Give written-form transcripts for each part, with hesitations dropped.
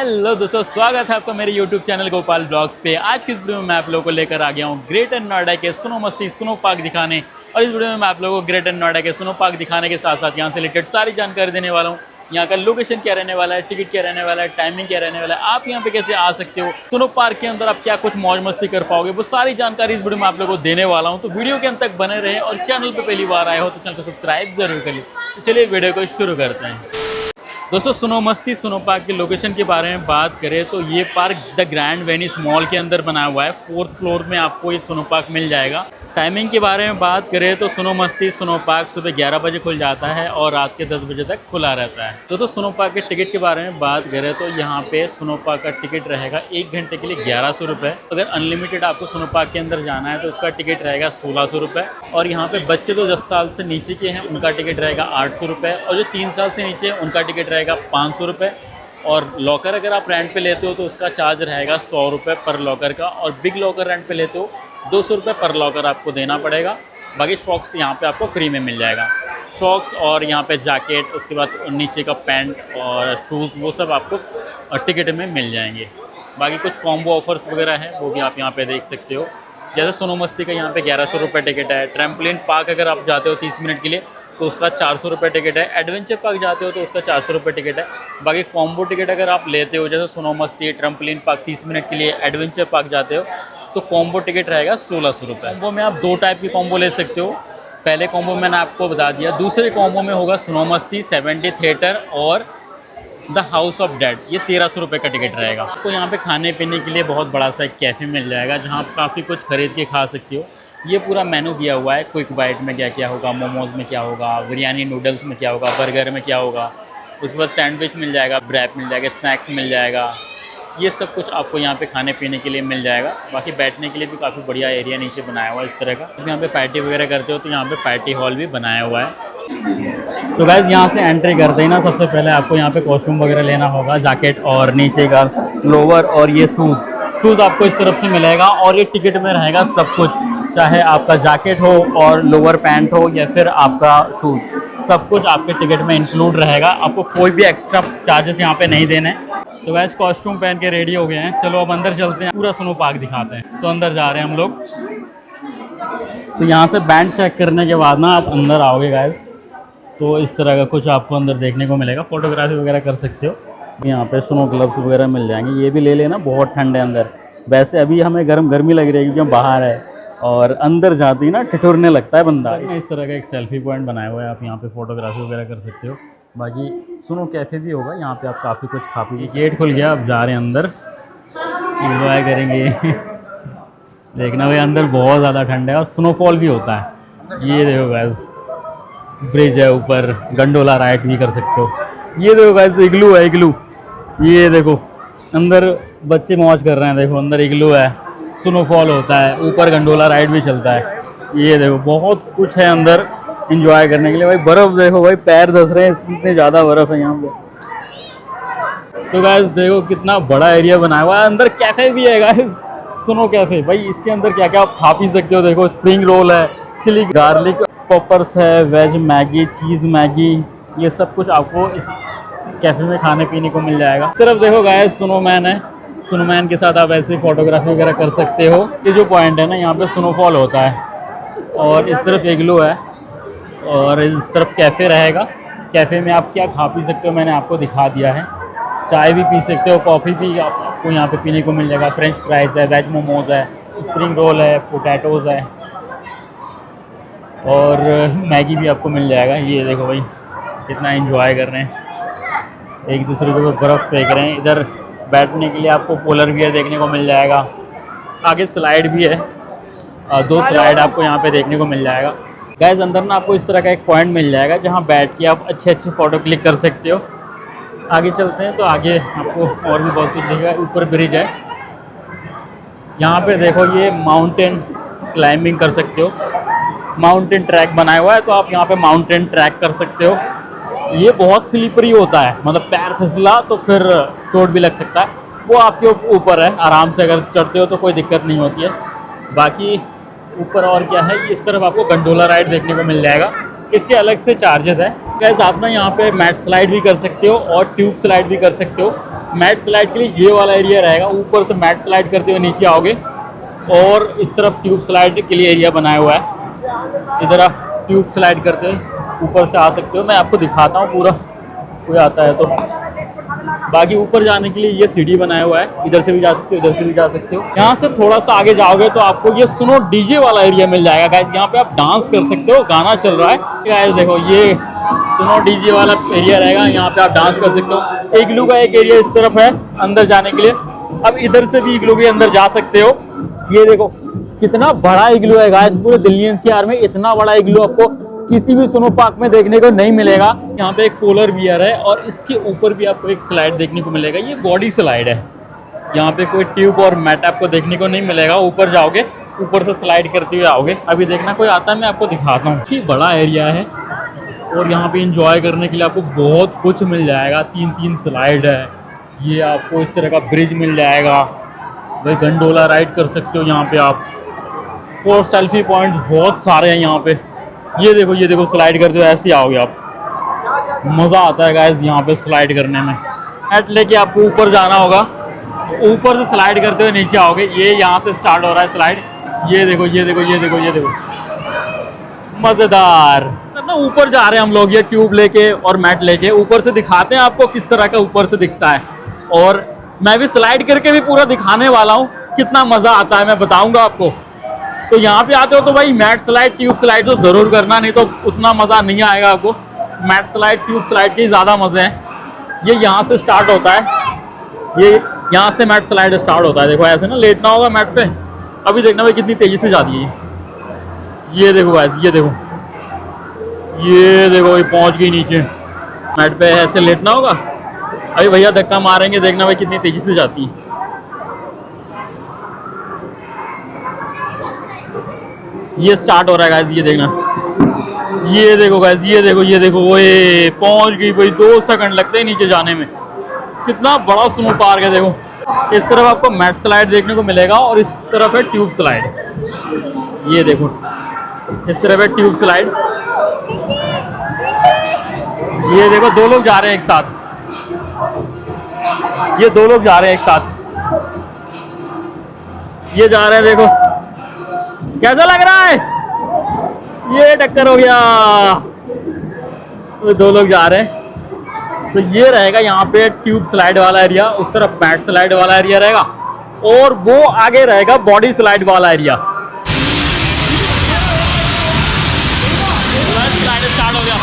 Hello दोस्तों, स्वागत है आपका मेरे YouTube चैनल गोपाल ब्लॉग्स पे। आज की इस वीडियो में मैं आप लोगों को लेकर आ गया हूँ ग्रेटर नोएडा के स्नो मस्ती स्नो पार्क दिखाने। और इस वीडियो में मैं आप लोगों को ग्रेटर नोएडा के स्नो पार्क दिखाने के साथ साथ यहाँ से रिलेटेड सारी जानकारी देने वाला हूँ। यहाँ का लोकेशन क्या रहने वाला है, टिकट क्या रहने वाला है, टाइमिंग क्या रहने वाला है, आप यहाँ पे कैसे आ सकते हो, स्नो पार्क के अंदर आप क्या कुछ मौज मस्ती कर पाओगे, वो सारी जानकारी इस वीडियो में आप लोगों को देने वाला हूँ। तो वीडियो के अंत तक बने रहे और चैनल पर पहली बार आए हो तो चैनल को सब्सक्राइब जरूर करिए। तो चलिए वीडियो को शुरू करते हैं। दोस्तों, स्नो मस्ती स्नो पार्क के लोकेशन के बारे में बात करें तो ये park the grand Venice mall के अंदर बना हुआ है। 4th फ्लोर में आपको ये स्नो पार्क मिल जाएगा। टाइमिंग के बारे में बात करें तो स्नो मस्ती स्नो पार्क सुबह 11 बजे खुल जाता है और रात के 10 बजे तक खुला रहता है। तो स्नो पार्क के टिकट के बारे में बात करें तो यहाँ पे स्नो पार्क का टिकट रहेगा 1 घंटे के लिए 1100 रुपये। अगर अनलिमिटेड आपको स्नो पार्क के अंदर जाना है तो उसका टिकट रहेगा 1600 रुपये। और यहाँ पे बच्चे जो 10 साल से नीचे के हैं उनका टिकट रहेगा 800 रुपये और जो 3 साल से नीचे उनका टिकट रहेगा 500 रुपये। और लॉकर अगर आप रेंट पे लेते हो तो उसका चार्ज रहेगा 100 रुपये पर लॉकर का। और बिग लॉकर रेंट पे लेते हो 200 रुपये पर लॉकर आपको देना पड़ेगा। बाकी शॉक्स यहाँ पे आपको फ्री में मिल जाएगा। शॉक्स और यहाँ पे जैकेट, उसके बाद नीचे का पैंट और शूज़, वो सब आपको टिकट में मिल जाएंगे। बाकी कुछ कॉम्बो ऑफर्स वगैरह हैं वो भी आप यहाँ पे देख सकते हो। जैसे स्नो मस्ती का यहाँ पे 1100 रुपये टिकट है। ट्रैम्पोलिन पार्क अगर आप जाते हो 30 मिनट के लिए तो उसका 400 रुपये टिकट है। एडवेंचर पार्क जाते हो तो उसका 400 रुपये टिकट है। बाकी कॉम्बो टिकट अगर आप लेते हो जैसे स्नो मस्ती, ट्रैम्पोलिन पार्क 30 मिनट के लिए, एडवेंचर पार्क जाते हो तो कॉम्बो टिकट रहेगा 1600 रुपये। कॉम्बो में आप 2 टाइप की कॉम्बो ले सकते हो। पहले कॉम्बो मैंने आपको बता दिया। दूसरे कॉम्बो में होगा स्नो मस्ती, 70 थिएटर और द हाउस ऑफ डेड, ये 1300 रुपये का टिकट रहेगा। आपको यहाँ पे खाने पीने के लिए बहुत बड़ा सा एक कैफ़े मिल जाएगा जहाँ आप काफ़ी कुछ खरीद के खा सकते हो। ये पूरा मेनू दिया हुआ है, क्विक बाइट में क्या क्या होगा, मोमोज़ में क्या होगा, बिरयानी नूडल्स में क्या होगा, बर्गर में क्या होगा, उसके बाद सैंडविच मिल जाएगा, ब्रेड मिल जाएगा, स्नैक्स मिल जाएगा। ये सब कुछ आपको यहाँ पे खाने पीने के लिए मिल जाएगा। बाकी बैठने के लिए भी काफ़ी बढ़िया एरिया नीचे बनाया हुआ है इस तरह का। जब यहाँ पे पार्टी वगैरह करते हो तो यहाँ पे पार्टी हॉल भी बनाया हुआ है। तो गाइस, यहाँ से एंट्री करते ही ना सबसे पहले आपको यहाँ पे कॉस्ट्यूम वगैरह लेना होगा, जैकेट और नीचे का लोअर और ये शूज़ आपको इस तरफ से मिलेगा। और ये टिकट में रहेगा सब कुछ, चाहे आपका जैकेट हो और लोअर पैंट हो या फिर आपका शूज़, सब कुछ आपके टिकट में इंक्लूड रहेगा। आपको कोई भी एक्स्ट्रा चार्जेस यहाँ पे नहीं देने। तो गाइस, कॉस्ट्यूम पहन के रेडी हो गए हैं। चलो अब अंदर चलते हैं, पूरा स्नो पार्क दिखाते हैं। तो अंदर जा रहे हैं हम लोग। तो यहाँ से बैंड चेक करने के बाद ना आप अंदर आओगे गाइस तो इस तरह का कुछ आपको अंदर देखने को मिलेगा। फोटोग्राफी वगैरह कर सकते हो। यहाँ पे स्नो ग्लव्स वगैरह मिल जाएंगे, ये भी ले लेना, बहुत ठंड है अंदर। वैसे अभी हमें गर्मी लग रही है क्योंकि हम बाहर है और अंदर जाते ही ना ठिठुरने लगता है बंदा। इस तरह का एक सेल्फी पॉइंट बनाया हुआ है, आप यहाँ पे फोटोग्राफी वगैरह कर सकते हो। बाकी स्नो कैफ़े भी होगा यहाँ पे, आप काफ़ी कुछ खा पी। गेट खुल गया, अब जा रहे हैं अंदर, इंजॉय करेंगे। देखना भाई, अंदर बहुत ज़्यादा ठंड है और स्नोफॉल भी होता है। ये देखो गाइस, ब्रिज है ऊपर, गंडोला राइड भी कर सकते हो। ये देखो गाइस, इग्लू है, इग्लू। ये देखो अंदर बच्चे मौज कर रहे हैं। देखो अंदर इग्लू है, स्नोफॉल होता है, ऊपर गंडोला राइड भी चलता है। ये देखो बहुत कुछ है अंदर एंजॉय करने के लिए। भाई बर्फ़ देखो भाई, पैर धंस रहे हैं, इतने ज़्यादा बर्फ़ है यहाँ पे। तो गाइस देखो कितना बड़ा एरिया बनाया हुआ है। अंदर कैफ़े भी है गाइस, स्नो कैफ़े। भाई इसके अंदर क्या क्या आप खा पी सकते हो। देखो स्प्रिंग रोल है, चिली गार्लिक पॉपर्स है, वेज मैगी, चीज़ मैगी, ये सब कुछ आपको इस कैफ़े में खाने पीने को मिल जाएगा। सिर्फ देखो गाइस, स्नोमैन है, स्नोमैन के साथ आप ऐसे फोटोग्राफी वगैरह कर सकते हो। ये जो पॉइंट है ना, यहाँ पे स्नोफॉल होता है और इस तरफ इग्लू है और इस तरफ कैफ़े रहेगा। कैफ़े में आप क्या खा पी सकते हो मैंने आपको दिखा दिया है। चाय भी पी सकते हो, कॉफ़ी भी आपको यहाँ पे पीने को मिल जाएगा। फ्रेंच फ्राइज़ है, वेज मोमोज़ है, स्प्रिंग रोल है, पोटैटोज़ है और मैगी भी आपको मिल जाएगा। ये देखो भाई कितना एंजॉय कर रहे हैं, एक दूसरे के ऊपर बर्फ़ फेंक रहे हैं। इधर बैठने के लिए आपको पोलर बियर देखने को मिल जाएगा। आगे स्लाइड भी है, 2 स्लाइड आपको यहाँ पे देखने को मिल जाएगा। गाइस अंदर ना आपको इस तरह का एक पॉइंट मिल जाएगा जहाँ बैठ के आप अच्छे फ़ोटो क्लिक कर सकते हो। आगे चलते हैं तो आगे आपको और भी बहुत कुछ दिखेगा। ऊपर ब्रिज है, यहाँ पे देखो ये माउंटेन क्लाइंबिंग कर सकते हो। माउंटेन ट्रैक बनाया हुआ है तो आप यहाँ पे माउंटेन ट्रैक कर सकते हो। ये बहुत स्लिपरी होता है, मतलब पैर फिसला तो फिर चोट भी लग सकता है, वो आपके ऊपर है। आराम से अगर चढ़ते हो तो कोई दिक्कत नहीं होती है। बाकी ऊपर और क्या है, इस तरफ आपको गंडोला राइड देखने को मिल जाएगा। इसके अलग से चार्जेस है। गाइस आप ना यहाँ पे मैट स्लाइड भी कर सकते हो और ट्यूब स्लाइड भी कर सकते हो। मैट स्लाइड के लिए ये वाला एरिया रहेगा। ऊपर से मैट स्लाइड करते हुए नीचे आओगे और इस तरफ ट्यूब स्लाइड के लिए एरिया बनाया हुआ है। इधर आप ट्यूब स्लाइड करते हुए ऊपर से आ सकते हो। मैं आपको दिखाता हूँ पूरा, कोई आता है तो। बाकी ऊपर जाने के लिए ये सीढ़ी बनाया हुआ है, इधर से भी जा सकते हो, इधर से भी जा सकते हो। यहाँ से थोड़ा सा आगे जाओगे तो आपको ये सुनो डीजे वाला एरिया मिल जाएगा गाइस। यहाँ पे आप डांस कर सकते हो, गाना चल रहा है गाइस। देखो ये सुनो डीजे वाला एरिया रहेगा, यहाँ पे आप डांस कर सकते हो। इग्लू का एक एरिया इस तरफ है अंदर जाने के लिए। अब इधर से भी इग्लू के अंदर जा सकते हो। ये देखो कितना बड़ा इग्लू है गाइस, पूरे दिल्ली एनसीआर में इतना बड़ा इग्लू आपको किसी भी स्नो पार्क में देखने को नहीं मिलेगा। यहाँ पे एक पोलर बियर है और इसके ऊपर भी आपको एक स्लाइड देखने को मिलेगा। ये बॉडी स्लाइड है, यहाँ पे कोई ट्यूब और मैट आपको देखने को नहीं मिलेगा। ऊपर जाओगे, ऊपर से स्लाइड करते हुए आओगे। अभी देखना कोई आता है, मैं आपको दिखाता हूँ। कि बड़ा एरिया है और यहाँ पे इंजॉय करने के लिए आपको बहुत कुछ मिल जाएगा। 3 स्लाइड है, ये आपको इस तरह का ब्रिज मिल जाएगा। भाई गंडोला राइड कर सकते हो यहाँ पे आप। और सेल्फी पॉइंट्स बहुत सारे हैं यहाँ पे। ये देखो स्लाइड करते हुए ऐसे आओगे आप। मज़ा आता है गाइस यहाँ पे स्लाइड करने में। मैट लेके आपको ऊपर जाना होगा, ऊपर से स्लाइड करते हुए नीचे आओगे। ये यहाँ से स्टार्ट हो रहा है स्लाइड। ये देखो मज़ेदार। तब ना ऊपर जा रहे हैं हम लोग ये ट्यूब लेके और मैट लेके। ऊपर से दिखाते हैं आपको किस तरह का ऊपर से दिखता है। और मैं भी स्लाइड करके भी पूरा दिखाने वाला हूँ, कितना मज़ा आता है मैं बताऊँगा आपको। तो यहाँ पे आते हो तो भाई मैट स्लाइड ट्यूब स्लाइड तो ज़रूर करना, नहीं तो उतना मज़ा नहीं आएगा आपको। मैट स्लाइड ट्यूब स्लाइड के ज़्यादा मज़े हैं। ये यहाँ से स्टार्ट होता है, ये यहाँ से मैट स्लाइड स्टार्ट होता है। देखो ऐसे ना लेटना होगा मैट पे। अभी देखना भाई कितनी तेज़ी से जाती है। ये देखो गाइस, ये देखो ये पहुँच गई नीचे। मैट पे ऐसे लेटना होगा। अभी भैया धक्का मारेंगे, देखना भाई कितनी तेज़ी से जाती है। ये स्टार्ट हो रहा है गाइस, ये देखना। ये देखो गाइस, ये देखो ओए पहुंच गई भाई। 2 सेकंड लगते हैं नीचे जाने में। कितना बड़ा स्नो पार्क है। देखो इस तरफ आपको मैट स्लाइड देखने को मिलेगा और इस तरफ है ट्यूब स्लाइड। ये देखो इस तरफ है ट्यूब स्लाइड। ये देखो 2 लोग जा रहे हैं एक साथ। ये 2 लोग जा रहे हैं एक साथ। ये जा रहे हैं, देखो कैसा लग रहा है। ये टक्कर हो गया, तो 2 लोग जा रहे हैं। तो ये रहेगा यहाँ पे ट्यूब स्लाइड वाला एरिया, उस तरफ मैट स्लाइड वाला एरिया रहेगा और वो आगे रहेगा बॉडी स्लाइड वाला एरिया। स्लाइड स्टार्ट हो गया।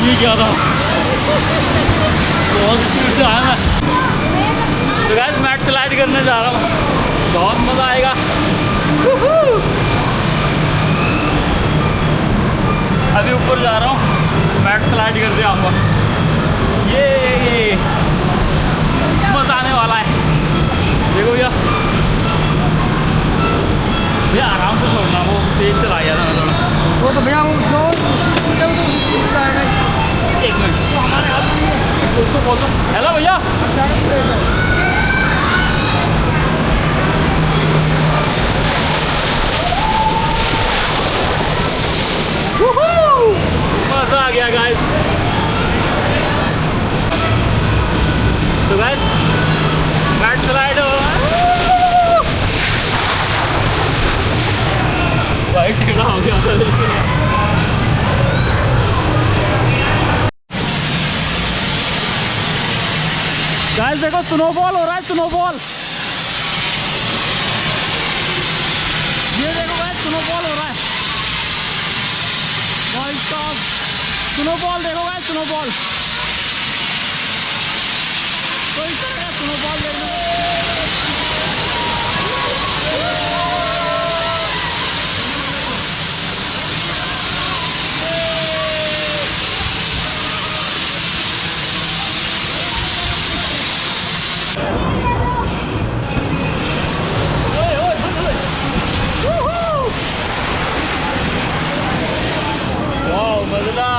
ये क्या था, बहुत स्पीड से आया मैं। तो गाइस मैट स्लाइड करने जा रहा हूँ, बहुत मज़ा आएगा। अभी ऊपर जा रहा हूँ, मैट स्लाइड करते आऊँगा। ये मज़ा आने वाला है। देखो भैया, भैया आराम से छोड़ना, वो तेज चला गया था मैं थोड़ा। वो तो भैया वो एक मिनट, तो हमारे हाथ उसको बोलो हेलो भैया। मज़ा आ गया गाइस। तो गाइस मैट स्लाइड भाई टेढ़ा हो गया था लेकिन। गाइस देखो स्नोबॉल हो रहा है, स्नोबॉल। ये देखो गाइस स्नोबॉल हो रहा है भाई साहब। स्नोबॉल देखो गाइस, स्नोबॉल। तो इस तरह का स्नोबॉल देखने को अगला